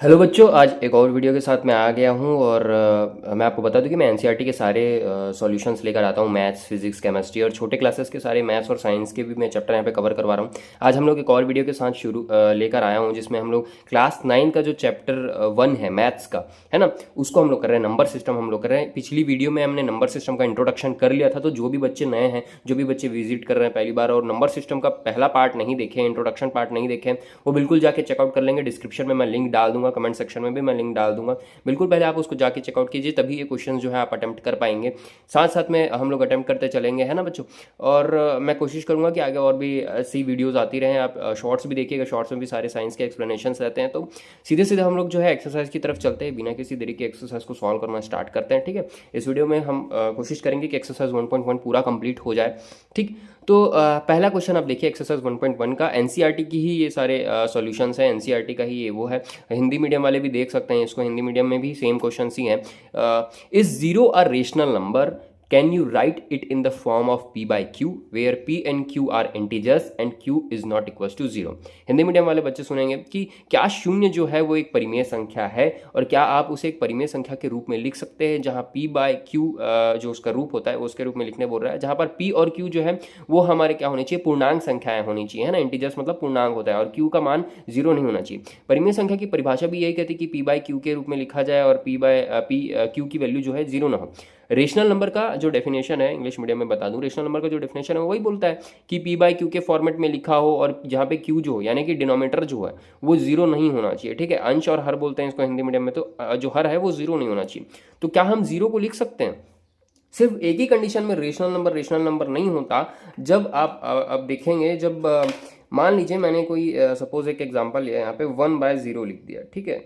Hello बच्चों, आज एक और वीडियो के साथ मैं आ गया हूँ और मैं आपको बता दूं कि मैं एनसीईआरटी के सारे सॉल्यूशंस लेकर आता हूँ। मैथ्स, फिजिक्स, केमिस्ट्री और छोटे क्लासेस के सारे मैथ्स और साइंस के भी मैं चैप्टर यहाँ पे कवर करवा रहा हूँ। आज हम लोग एक और वीडियो के साथ लेकर आया हूँ जिसमें हम लोग क्लास 9 का जो चैप्टर 1 है मैथ्स का, है ना, उसको हम लोग कर रहे हैं। नंबर सिस्टम हम लोग कर रहे हैं। पिछली वीडियो में हमने नंबर सिस्टम का इंट्रोडक्शन कर लिया था, तो जो भी बच्चे नए हैं, जो भी बच्चे विजिट कर रहे हैं पहली बार और नंबर सिस्टम का पहला पार्ट नहीं देखे, इंट्रोडक्शन पार्ट नहीं देखे, वो बिल्कुल जाके चेकआउट कर लेंगे। डिस्क्रिप्शन में मैं लिंक डाल दूंगा, कमेंट सेक्शन में भी मैं लिंक डाल दूंगा। बिल्कुल पहले आप उसको जाके चेकआउट कीजिए, तभी ये क्वेश्चन जो है आप अटेम्प्ट कर पाएंगे। साथ साथ में हम लोग अटेम्प्ट करते चलेंगे, है ना बच्चों। और मैं कोशिश करूंगा कि आगे और भी ऐसी वीडियोस आती रहें। आप शॉर्ट्स भी देखिएगा, शॉर्ट्स में भी सारे साइंस के एक्सप्लेनेशन रहते हैं। तो सीधे सीधे हम लोग जो है एक्सरसाइज की तरफ चलते हैं, बिना किसी देरी के एक्सरसाइज को सॉल्व करना स्टार्ट करते हैं। ठीक है, इस वीडियो में हम कोशिश करेंगे कि एक्सरसाइज 1.1 पूरा कंप्लीट हो जाए। ठीक, तो पहला क्वेश्चन आप देखिए एक्सरसाइज 1.1 का। एनसीईआरटी की ही ये सारे सॉल्यूशंस हैं, एनसीईआरटी का ही ये वो है। हिंदी मीडियम वाले भी देख सकते हैं इसको, हिंदी मीडियम में भी सेम क्वेश्चन ही हैं। Is zero a rational number? Can you write it in the form of p by Q where p and q are integers and q is not equal to zero? Hindi medium वाले बच्चे सुनेंगे कि क्या शून्य जो है वो एक परिमेय संख्या है, और क्या आप उसे एक परिमेय संख्या के रूप में लिख सकते हैं, जहां p बाई क्यू जो उसका रूप होता है उसके रूप में लिखने बोल रहा है, जहां पर p और q जो है वो हमारे क्या होने चाहिए, पूर्णांक संख्याएं होनी चाहिए, है ना। इंटीजर्स मतलब पूर्णांक होता है और q का मान जीरो नहीं होना चाहिए। परिमेय संख्या की परिभाषा भी यही कहती है कि p बाई क्यू के रूप में लिखा जाए और क्यू की वैल्यू जो है जीरो ना हो। रेशनल नंबर का जो डेफिनेशन है, इंग्लिश मीडियम में बता दूं, रेशनल नंबर का जो डेफिनेशन है वही बोलता है कि p बाई क्यू के फॉर्मेट में लिखा हो और जहाँ पे q जो हो यानी कि डिनोमिनेटर जो है वो जीरो नहीं होना चाहिए। ठीक है, अंश और हर बोलते हैं इसको हिंदी मीडियम में, तो जो हर है वो जीरो नहीं होना चाहिए। तो क्या हम जीरो को लिख सकते हैं? सिर्फ एक ही कंडीशन में रेशनल नंबर नहीं होता, जब आप अब देखेंगे, जब मान लीजिए मैंने कोई सपोज एक एग्जांपल लिया, यहाँ पे 1/0 लिख दिया। ठीक है,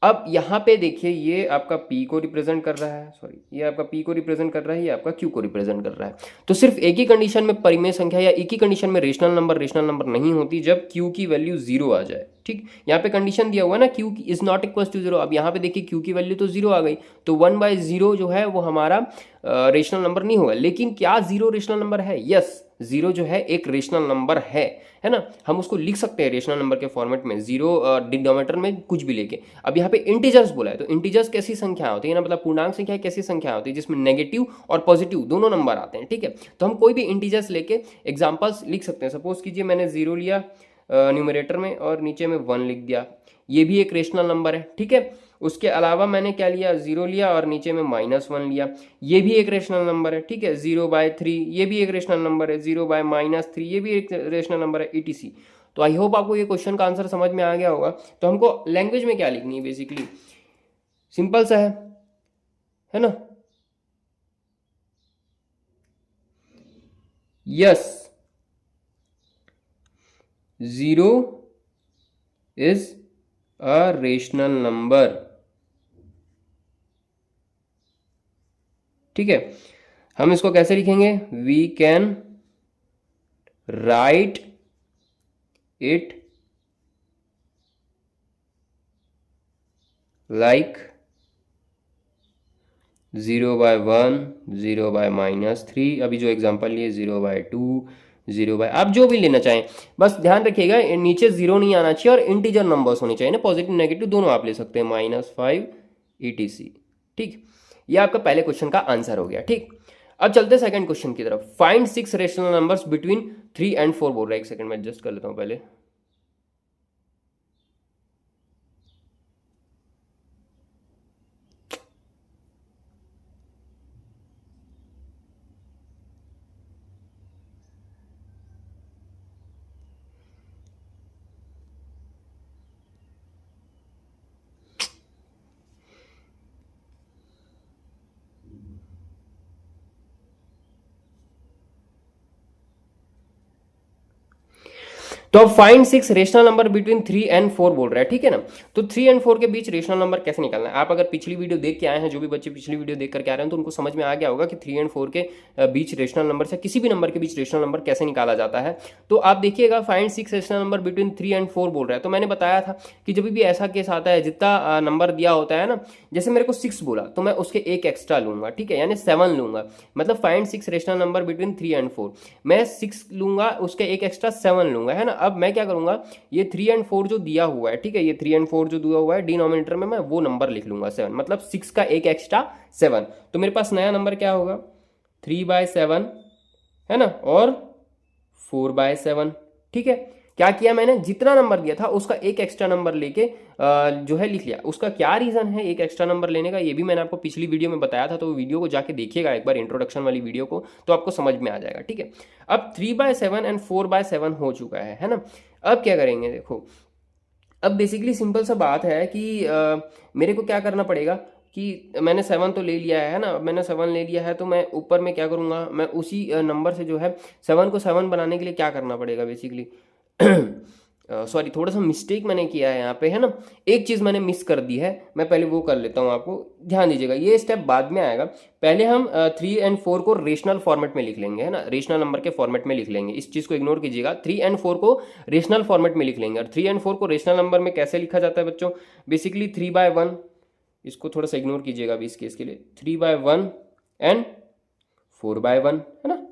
अब यहाँ पे देखिए ये आपका p को रिप्रेजेंट कर रहा है, सॉरी ये आपका p को रिप्रेजेंट कर रहा है, ये आपका q को रिप्रेजेंट कर रहा है। तो सिर्फ एक ही कंडीशन में परिमेय संख्या या एक ही कंडीशन में रेशनल नंबर नहीं होती, जब q की वैल्यू जीरो आ जाए। ठीक, यहाँ पे कंडीशन दिया हुआ है ना, q is not equal to zero. अब यहाँ पे देखिए q की वैल्यू तो जीरो आ गई, तो 1/0 जो है वो हमारा रेशनल नंबर नहीं होगा। लेकिन क्या जीरो रेशनल नंबर है? यस, जीरो जो है एक रेशनल नंबर है ना। हम उसको लिख सकते हैं रेशनल नंबर के फॉर्मेट में, जीरो डिनोमिनेटर में कुछ भी लेके। अब यहाँ पे इंटीजर्स बोला है, तो इंटीजर्स कैसी संख्या होती है ना, मतलब पूर्णांक संख्या कैसी संख्या होती है जिसमें नेगेटिव और पॉजिटिव दोनों नंबर आते हैं। ठीक है, तो हम कोई भी इंटीजर्स लेके एग्जांपल्स लिख सकते हैं। सपोज कीजिए मैंने जीरो लिया न्यूमरेटर में और नीचे में 1 लिख दिया, ये भी एक रेशनल नंबर है। ठीक है, उसके अलावा मैंने क्या लिया, जीरो लिया और नीचे में -1 लिया, ये भी एक रेशनल नंबर है। ठीक है, 0/3 ये भी एक रेशनल नंबर है, 0/-3 ये भी एक रेशनल नंबर है, etc। तो आई होप आपको ये क्वेश्चन का आंसर समझ में आ गया होगा। तो हमको लैंग्वेज में क्या लिखनी है, बेसिकली सिंपल सा है ना। Yes, zero is a rational number. ठीक है, हम इसको कैसे लिखेंगे? We can write it like 0/1, 0/-3, अभी जो एग्जांपल लिए 0/2, 0/ आप जो भी लेना चाहें, बस ध्यान रखिएगा नीचे जीरो नहीं आना चाहिए और इंटीजर नंबर्स होने चाहिए ना, पॉजिटिव नेगेटिव दोनों आप ले सकते हैं, -5 etc। ठीक, ये आपका पहले क्वेश्चन का आंसर हो गया। ठीक, अब चलते हैं सेकंड क्वेश्चन की तरफ। Find 6 rational numbers between 3 and 4 बोल रहा है। एक सेकंड में एडजस्ट कर लेता हूं पहले। तो अब find 6 rational number between 3 and 4 बोल रहा है। ठीक है ना, तो 3 and 4 के बीच रेशनल नंबर कैसे निकालना है? आप अगर पिछली वीडियो देख के आए हैं, जो भी बच्चे पिछली वीडियो देख करके आ रहे हैं, तो उनको समझ में आ गया होगा कि 3 and 4 के बीच रेशनल नंबर से किसी भी नंबर के बीच रेशनल नंबर कैसे निकाला जाता है। तो आप देखिएगा, find 6 rational number between 3 and 4 बोल रहा है। तो मैंने बताया था कि जब भी ऐसा केस आता है, जितना नंबर दिया होता है ना, जैसे मेरे को 6 बोला तो मैं उसके एक एक्स्ट्रा लूंगा। ठीक है, यानी 7 लूंगा, मतलब find 6 rational number between 3 and 4, मैं 6 लूंगा, उसके एक एक्स्ट्रा 7 लूंगा, है ना। अब मैं क्या करूंगा, ये 3 एंड 4 जो दिया हुआ है, ठीक है, ये 3 एंड 4 जो दिया हुआ है डिनोमिनेटर में मैं वो नंबर लिख लूंगा 7, मतलब 6 का एक एक्स्ट्रा 7। तो मेरे पास नया नंबर क्या होगा, 3/7 है ना, और 4/7। ठीक है, क्या किया मैंने, जितना नंबर दिया था उसका एक एक्स्ट्रा नंबर लेके जो है लिख लिया। उसका क्या रीज़न है एक एक्स्ट्रा नंबर लेने का, ये भी मैंने आपको पिछली वीडियो में बताया था, तो वीडियो को जाके देखिएगा एक बार, इंट्रोडक्शन वाली वीडियो को, तो आपको समझ में आ जाएगा। ठीक है, अब 3/7 एंड 4/7 हो चुका है ना। अब क्या करेंगे, देखो अब बेसिकली सिंपल सा बात है कि मेरे को क्या करना पड़ेगा कि मैंने 7 तो ले लिया है ना, मैंने 7 ले लिया है, तो मैं ऊपर में क्या करूँगा, मैं उसी नंबर से जो है 7 को 7 बनाने के लिए क्या करना पड़ेगा बेसिकली सॉरी, थोड़ा सा मिस्टेक मैंने किया है यहाँ पे, है ना, एक चीज़ मैंने मिस कर दी है, मैं पहले वो कर लेता हूँ, आपको ध्यान दीजिएगा, ये स्टेप बाद में आएगा। पहले हम 3 एंड 4 को रेशनल फॉर्मेट में लिख लेंगे, है ना, रेशनल नंबर के फॉर्मेट में लिख लेंगे, इस चीज़ को इग्नोर कीजिएगा। 3 एंड 4 को रेशनल फॉर्मेट में लिख लेंगे, और 3 एंड 4 को रेशनल नंबर में कैसे लिखा जाता है बच्चों, बेसिकली 3/1, इसको थोड़ा सा इग्नोर कीजिएगा अभी इस केस के लिए, 3/1 एंड 4/1, है ना।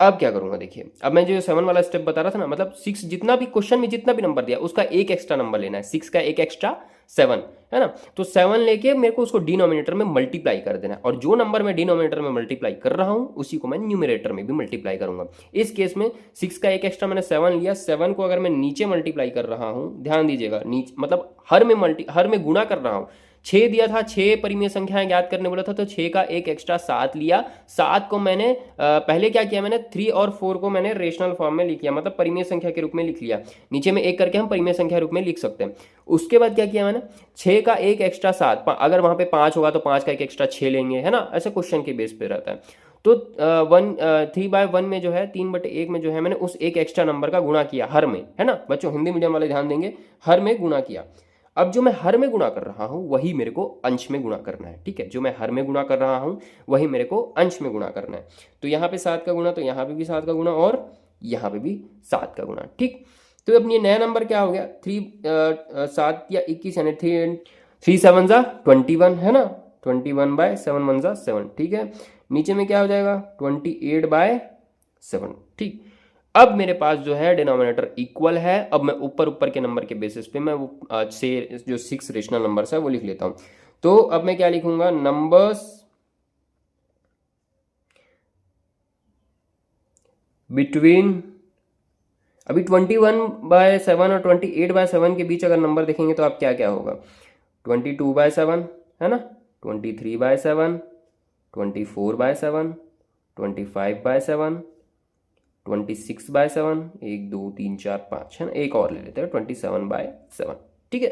अब क्या करूंगा, देखिए अब मैं जो 7 वाला स्टेप बता रहा था ना, मतलब 6 जितना भी क्वेश्चन में जितना भी नंबर दिया उसका एक एक्स्ट्रा नंबर लेना है, 6 का एक एक्स्ट्रा 7, है ना। तो 7 लेके मेरे को उसको डिनोमिनेटर में मल्टीप्लाई कर देना है, और जो नंबर मैं डिनोमिनेटर में मल्टीप्लाई कर रहा हूं उसी को मैं न्यूमरेटर में भी मल्टीप्लाई करूंगा। इस केस में 6 का एक एक्स्ट्रा मैंने 7 लिया, 7 को अगर मैं नीचे मल्टीप्लाई कर रहा हूं, ध्यान दीजिएगा, नीचे मतलब हर में गुणा कर रहा हूं, 6 दिया था, 6 परिमेय संख्याएं ज्ञात करने बोला था, तो 6 का एक एक्स्ट्रा 7 लिया, 7 को मैंने पहले क्या किया, मैंने 3 और 4 को मैंने रेशनल फॉर्म में लिख लिया, मतलब परिमेय संख्या के रूप में लिख लिया, नीचे में एक करके हम परिमेय संख्या रूप में लिख सकते हैं। उसके बाद क्या किया मैंने, 6 का एक एक्स्ट्रा 7, अगर वहां पे 5 होगा तो 5 का एक एक्स्ट्रा 6 लेंगे, है ना, ऐसे क्वेश्चन के बेस पे रहता है। तो 3/1 में जो है 3/1 में जो है मैंने उस एक एक्स्ट्रा नंबर का गुणा किया हर में, है ना बच्चों, हिंदी मीडियम वाले ध्यान देंगे, हर में गुणा किया। अब जो मैं हर में गुणा कर रहा हूं वही मेरे को अंश में गुणा करना है, ठीक है, जो मैं हर में गुणा कर रहा हूं वही मेरे को अंश में गुणा करना है। तो यहाँ पे 7 का गुणा, तो यहाँ पे भी 7 का गुणा, और यहाँ पे भी 7 का गुणा, ठीक। तो अपनी नया नंबर क्या हो गया, 7 या 21 यानी 3 7 जा 21, है ना, 21/7 1 जा 7, ठीक है। नीचे में क्या हो जाएगा, 28/7, ठीक। अब मेरे पास जो है डिनोमिनेटर इक्वल है। अब मैं ऊपर के नंबर के बेसिस पे मैं वो से जो 6 रेशनल नंबर्स है वो लिख लेता हूं। तो अब मैं क्या लिखूंगा, नंबर्स बिटवीन, अभी 21/7 और 28/7 के बीच अगर नंबर देखेंगे तो आप क्या क्या होगा, 22/7, है ना, 23/7, 24/7, 25/7, 26/7, 1 2 3 4 5, है ना, एक और ले लेते हैं 27/7, ठीक है।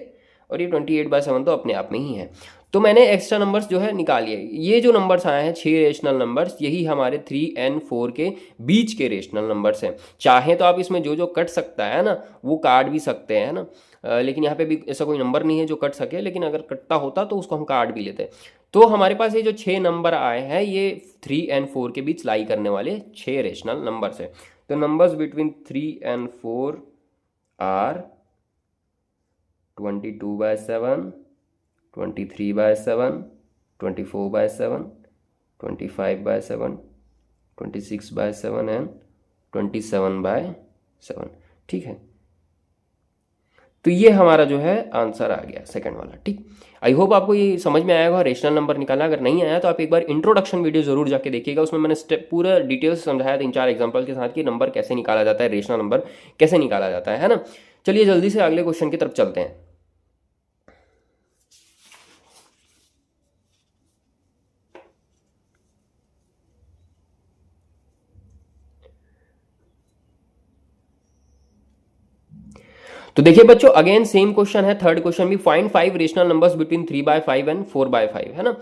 और ये 28/7 तो अपने आप में ही है। तो मैंने एक्स्ट्रा नंबर्स जो है निकाल लिए, ये जो नंबर्स आए हैं 6 रेशनल नंबर्स, यही हमारे 3 एंड 4 के बीच के रेशनल नंबर्स हैं। चाहे तो आप इसमें जो जो कट सकता है ना वो काट भी सकते हैं ना, लेकिन यहाँ पे भी ऐसा कोई नंबर नहीं है जो कट सके, लेकिन अगर कटता होता तो उसको हम काट भी लेते हैं। तो हमारे पास ये जो 6 नंबर आए हैं ये 3 एंड 4 के बीच लाई करने वाले 6 रेशनल नंबर्स हैं। तो numbers between 3 and 4 are 22/7, 23/7, 24/7, 25/7, 26/7 and 27/7, ठीक है। तो ये हमारा जो है आंसर आ गया सेकंड वाला, ठीक। आई होप आपको ये समझ में आया होगा रेशनल नंबर निकालना। अगर नहीं आया तो आप एक बार इंट्रोडक्शन वीडियो जरूर जाके देखिएगा, उसमें मैंने स्टेप पूरा डिटेल से समझाया 3-4 एग्जांपल के साथ कि नंबर कैसे निकाला जाता है, रेशनल नंबर कैसे निकाला जाता है ना। चलिए जल्दी से अगले क्वेश्चन की तरफ चलते हैं। तो देखिए बच्चों अगेन सेम क्वेश्चन है, थर्ड क्वेश्चन भी, find 5 rational numbers between 3/5 and 4/5, है ना।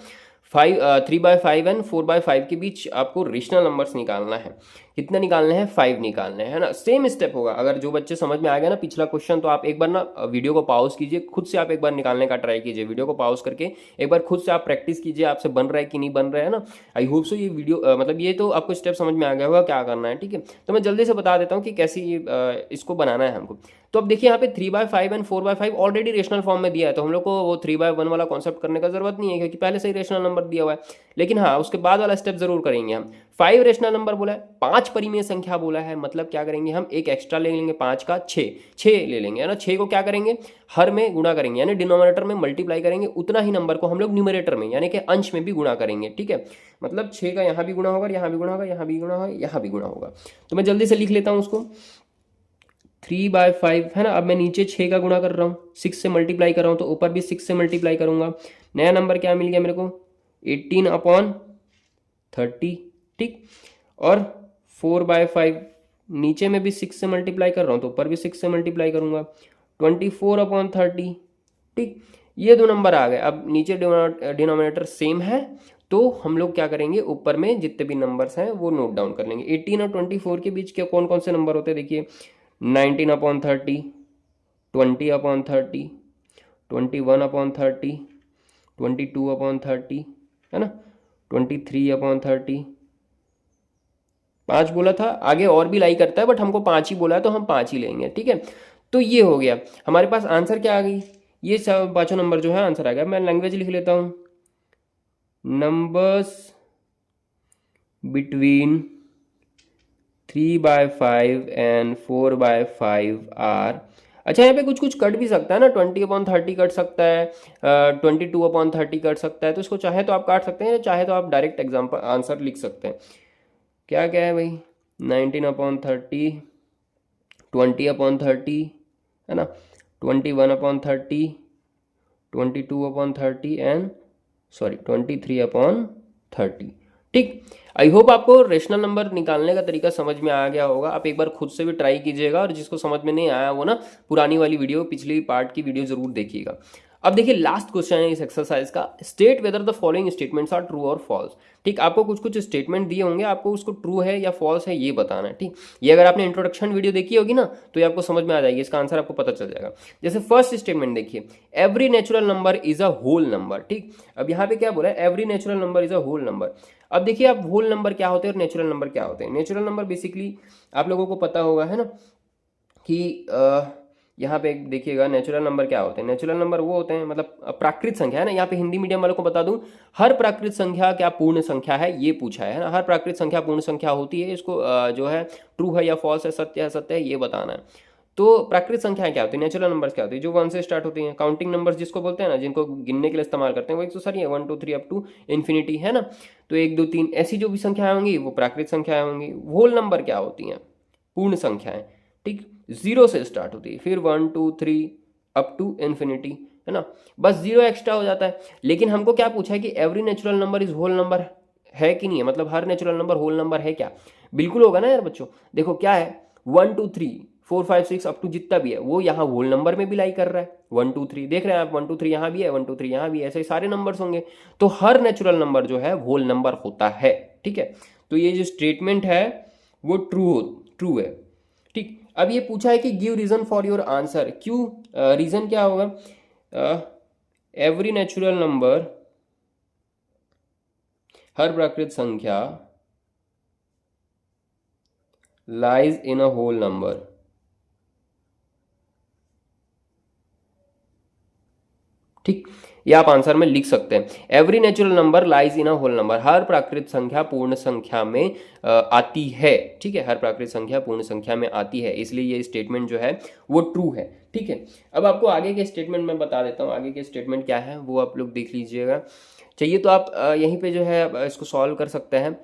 3/5 एंड 4/5 के बीच आपको रेशनल नंबर्स निकालना है। कितने निकालने हैं, 5 निकालने हैं, है ना। सेम स्टेप होगा। अगर जो बच्चे समझ में आ गया ना पिछला क्वेश्चन, तो आप एक बार ना वीडियो को पॉज कीजिए, खुद से आप एक बार निकालने का ट्राई कीजिए, वीडियो को पॉज करके एक बार खुद से आप प्रैक्टिस कीजिए, आपसे बन रहा है कि नहीं बन रहा है ना। आई होप सो ये वीडियो मतलब ये तो आपको स्टेप समझ में आ गया होगा क्या करना है, ठीक है। तो मैं जल्दी से बता देता हूँ कि कैसे इसको बनाना है हमको। तो अब देखिए यहाँ पे 3/5 एंड 4/5 ऑलरेडी रेशनल फॉर्म में दिया है, तो हम लोग को वो 3/1 वाला कॉन्सेप्ट करने का जरूरत नहीं है, क्योंकि पहले से ही रेशनल नंबर दिया हुआ है। लेकिन हाँ उसके बाद वाला स्टेप जरूर करेंगे हम। 5 रेशनल नंबर बोला है, 5 5 परिमेय संख्या बोला है, मतलब क्या करेंगे हम, एक एक्स्ट्रा ले लेंगे 5 का 6 ले लेंगे, है ना। 6 को क्या करेंगे, हर में गुणा करेंगे, यानी डिनोमिनेटर में मल्टीप्लाई करेंगे, उतना ही नंबर को हम लोग न्यूमरेटर में यानी कि अंश में भी गुणा करेंगे, ठीक है। मतलब 6 का यहाँ भी गुणा होगा, यहाँ भी गुणा होगा, यहाँ भी गुणा होगा, यहाँ भी गुणा होगा। तो मैं जल्दी से लिख लेता हूँ उसको, 3/5 है ना। अब मैं नीचे 6 का गुणा कर रहा हूँ, 6 से मल्टीप्लाई कर रहा हूँ, तो ऊपर भी 6 से मल्टीप्लाई करूंगा। नया नंबर क्या मिल गया मेरे को, 18/30, ठीक। और 4/5 नीचे में भी 6 से मल्टीप्लाई कर रहा हूँ, तो ऊपर भी 6 से मल्टीप्लाई करूंगा, 24/30, ठीक। ये दो नंबर आ गए। अब नीचे डिनोमिनेटर सेम है, तो हम लोग क्या करेंगे, ऊपर में जितने भी नंबर्स हैं वो नोट डाउन कर लेंगे। 18 और 24 के बीच के कौन कौन से नंबर होते हैं, देखिए 19/30, 20/30, 21/30, 22/30, है ना, 23/30। 5 बोला था, आगे और भी लाई करता है बट हमको 5 ही बोला है तो हम 5 ही लेंगे, ठीक है। तो ये हो गया हमारे पास आंसर, क्या आ गई, ये सब 5 नंबर जो है आंसर आ गया। मैं लैंग्वेज लिख लेता हूँ, नंबर्स बिटवीन 3/5 एंड 4/5 आर, अच्छा यहाँ पे कुछ कुछ कट भी सकता है ना, 20/30 कट सकता है, 22/30 कट सकता है, तो इसको चाहे तो आप काट सकते हैं, चाहे तो आप डायरेक्ट एग्जाम्पल आंसर लिख सकते हैं। क्या क्या है भाई, 19/30, 20/30, है ना, 21/30, 22/30 एंड 23/30, ठीक। आई होप आपको रेशनल नंबर निकालने का तरीका समझ में आ गया होगा। आप एक बार खुद से भी ट्राई कीजिएगा, और जिसको समझ में नहीं आया वो ना पुरानी वाली वीडियो, पिछली पार्ट की वीडियो जरूर देखिएगा। अब देखिए लास्ट क्वेश्चन है इस एक्सरसाइज का, state whether the following statements are true और फॉल्स, ठीक। आपको कुछ कुछ स्टेटमेंट दिए होंगे, आपको उसको ट्रू है या फॉल्स है ये बताना है, ठीक। ये अगर आपने इंट्रोडक्शन वीडियो देखी होगी ना तो ये आपको समझ में आ जाएगी, इसका आंसर आपको पता चल जाएगा। जैसे फर्स्ट स्टेटमेंट देखिए, every natural number is a whole number, ठीक। अब यहाँ पे क्या बोला है, every natural number is a whole number. अब देखिए आप होल नंबर क्या होते हैं और नेचुरल नंबर क्या होते हैं। नेचुरल नंबर बेसिकली आप लोगों को पता होगा, है ना, कि यहाँ पे देखिएगा नेचुरल नंबर क्या होते हैं। नेचुरल नंबर वो होते हैं, मतलब प्राकृत संख्या, है ना। यहाँ पे हिंदी मीडियम वालों को बता दूं, हर प्राकृत संख्या क्या पूर्ण संख्या है, ये पूछा है ना। हर प्राकृत संख्या पूर्ण संख्या होती है, इसको जो है ट्रू है या फॉल्स है, सत्य है सत्य है, ये बताना है। तो प्राकृत संख्याएं क्या होती है, नेचुरल नंबर्स क्या होती है, जो 1 से स्टार्ट होती हैं। काउंटिंग नंबर्स जिसको बोलते हैं ना, जिनको गिनने के लिए इस्तेमाल करते हैं, वो एक तो सारी है 1 2 3 अप टू इन्फिनिटी, है ना। तो 1 2 3 ऐसी जो भी संख्याएं होंगी वो प्राकृत संख्याएं होंगी। होल नंबर क्या होती हैं, पूर्ण संख्याएं, ठीक। 0 से स्टार्ट होती है, फिर 1 2 3 अप टू इन्फिनिटी, है ना। बस 0 एक्स्ट्रा हो जाता है। लेकिन हमको क्या पूछा है कि every natural number is whole number है कि नहीं है, मतलब हर नेचुरल नंबर होल नंबर है क्या। बिल्कुल होगा ना यार बच्चों। देखो क्या है, 1 2 3 4 5 6 अप टू जितना भी है वो यहाँ होल नंबर में भी लाई कर रहा है। 1 2 3 देख रहे हैं आप, 1 2 3 यहाँ भी है, 1 2 3 यहाँ भी है, ऐसे सारे नंबर्स होंगे। तो हर नेचुरल नंबर जो है होल नंबर होता है, ठीक है। तो ये जो स्टेटमेंट है वो ट्रू है, ठीक। अब ये पूछा है कि give reason for your answer, क्यों, रीजन क्या होगा, एवरी नेचुरल नंबर, हर प्राकृत संख्या lies in a whole number, ठीक। ये आप आंसर में लिख सकते हैं, every natural number lies in a whole number, हर प्राकृत संख्या पूर्ण संख्या में आती है, ठीक है। हर प्राकृत संख्या पूर्ण संख्या में आती है, इसलिए ये स्टेटमेंट जो है वो ट्रू है, ठीक है। अब आपको आगे के स्टेटमेंट में बता देता हूँ, आगे के स्टेटमेंट क्या है वो आप लोग देख लीजिएगा। चाहिए तो आप यहीं पे जो है इसको सॉल्व कर सकते हैं।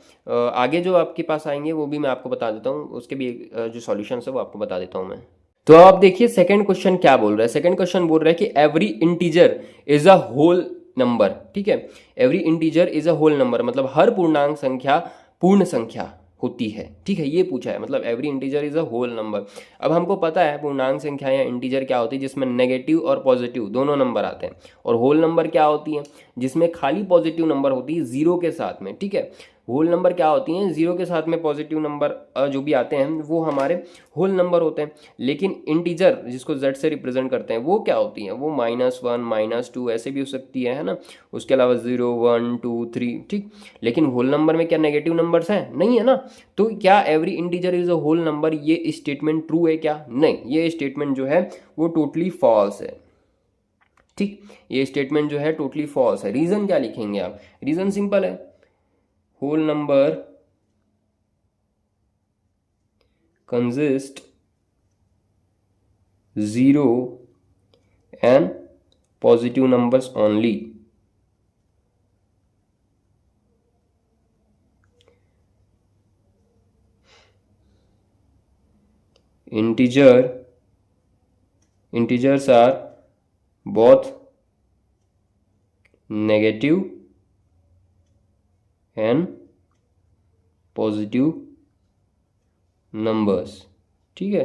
आगे जो आपके पास आएंगे वो भी मैं आपको बता देता हूँ, उसके भी जो सॉल्यूशन है वो आपको बता देता हूँ मैं। तो आप देखिए सेकंड क्वेश्चन क्या बोल रहा है। सेकंड क्वेश्चन बोल रहा है कि every integer is a whole number, ठीक है। Every integer is a whole number, मतलब हर पूर्णांक संख्या पूर्ण संख्या होती है, ठीक है। ये पूछा है, मतलब every integer is a whole number. अब हमको पता है पूर्णांक संख्या या इंटीजर क्या होती है, जिसमें नेगेटिव और पॉजिटिव दोनों नंबर आते हैं। और होल नंबर क्या होती है, जिसमें खाली पॉजिटिव नंबर होती है 0 के साथ में, ठीक है। होल नंबर क्या होती हैं, 0 के साथ में पॉजिटिव नंबर जो भी आते हैं वो हमारे होल नंबर होते हैं। लेकिन इंटीजर जिसको z से रिप्रेजेंट करते हैं वो क्या होती हैं, वो -1 -2 ऐसे भी हो सकती है ना। उसके अलावा 0 1 2 3, ठीक। लेकिन होल नंबर में क्या नेगेटिव नंबर्स हैं, नहीं है ना। तो क्या every integer is a whole number, ये स्टेटमेंट ट्रू है क्या, नहीं, ये स्टेटमेंट जो है वो टोटली फॉल्स है, ठीक। ये स्टेटमेंट जो है टोटली फॉल्स है। रीजन क्या लिखेंगे आप, रीजन सिंपल है, whole number consist 0 and positive numbers only. Integers are both negative and positive numbers. ठीक है,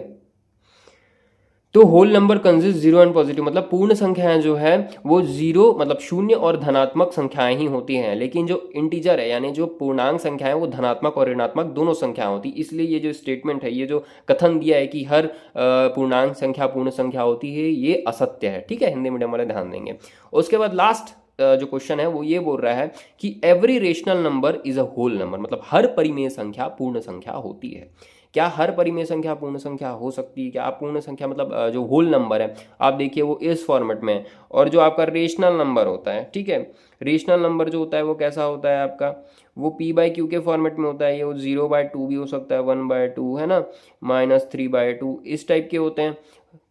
तो whole number consist zero and positive, मतलब पूर्ण संख्याएं जो है वो जीरो मतलब शून्य और धनात्मक संख्याएं ही होती हैं, लेकिन जो इंटीजर है यानी जो पूर्णांक संख्याएं वो धनात्मक और ऋणात्मक दोनों संख्याएं होती। इसलिए ये जो स्टेटमेंट है, ये जो कथन दिया है कि हर पूर्णांक संख्या पूर्ण संख्या होती है, ये असत्य है। ठीक है, हिंदी मीडियम वाले ध्यान देंगे। उसके बाद लास्ट जो क्वेश्चन है वो ये बोल रहा है कि every rational number is a whole number, मतलब हर परिमेय संख्या पूर्ण संख्या होती है। क्या हर परिमेय संख्या पूर्ण संख्या हो सकती है? क्या आप पूर्ण संख्या मतलब जो होल नंबर है आप देखिए वो इस फॉर्मेट में है, और जो आपका रेशनल नंबर होता है, ठीक है, रेशनल नंबर जो होता है वो कैसा होता है आपका, वो p/q के फॉर्मेट में होता है। ये 0/2 भी हो सकता है, 1/2 है ना, -3/2 इस टाइप के होते हैं।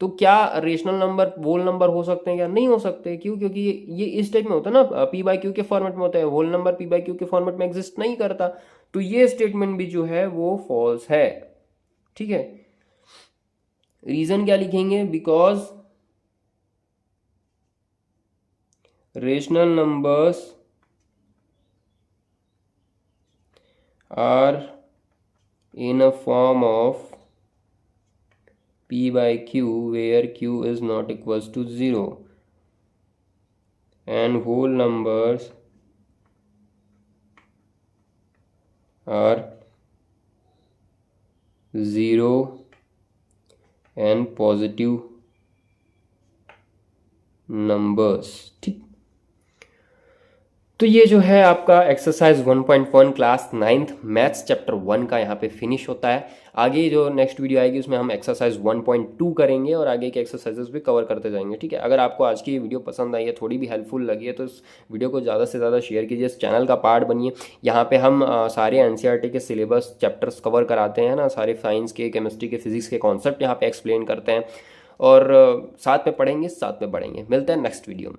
तो क्या रेशनल नंबर होल नंबर हो सकते हैं? क्या नहीं हो सकते? क्यों? क्योंकि ये इस टाइप में होता है ना, p/q के फॉर्मेट में होता है। होल नंबर p/q के फॉर्मेट में एग्जिस्ट नहीं करता, तो ये स्टेटमेंट भी जो है वो फॉल्स है। ठीक है, रीजन क्या लिखेंगे? Because rational numbers are in a form of p/q where q is not equals to 0 and whole numbers are 0 and positive numbers। ठीक, तो ये जो है आपका exercise 1.1 class 9th maths chapter 1 का यहाँ पे फिनिश होता है। आगे जो नेक्स्ट वीडियो आएगी उसमें हम एक्सरसाइज 1.2 करेंगे और आगे के एक्सरसाइजेस भी कवर करते जाएंगे। ठीक है, अगर आपको आज की ये वीडियो पसंद आई है, थोड़ी भी हेल्पफुल लगी है, तो इस वीडियो को ज़्यादा से ज़्यादा शेयर कीजिए, इस चैनल का पार्ट बनिए। यहाँ पे हम सारे एनसीईआरटी के सिलेबस चैप्टर्स कवर कराते हैं ना, सारे साइंस के, केमिस्ट्री के, फिजिक्स के कॉन्सेप्ट यहाँ पे एक्सप्लेन करते हैं, और साथ में पढ़ेंगे साथ में बढ़ेंगे। मिलते हैं नेक्स्ट वीडियो में।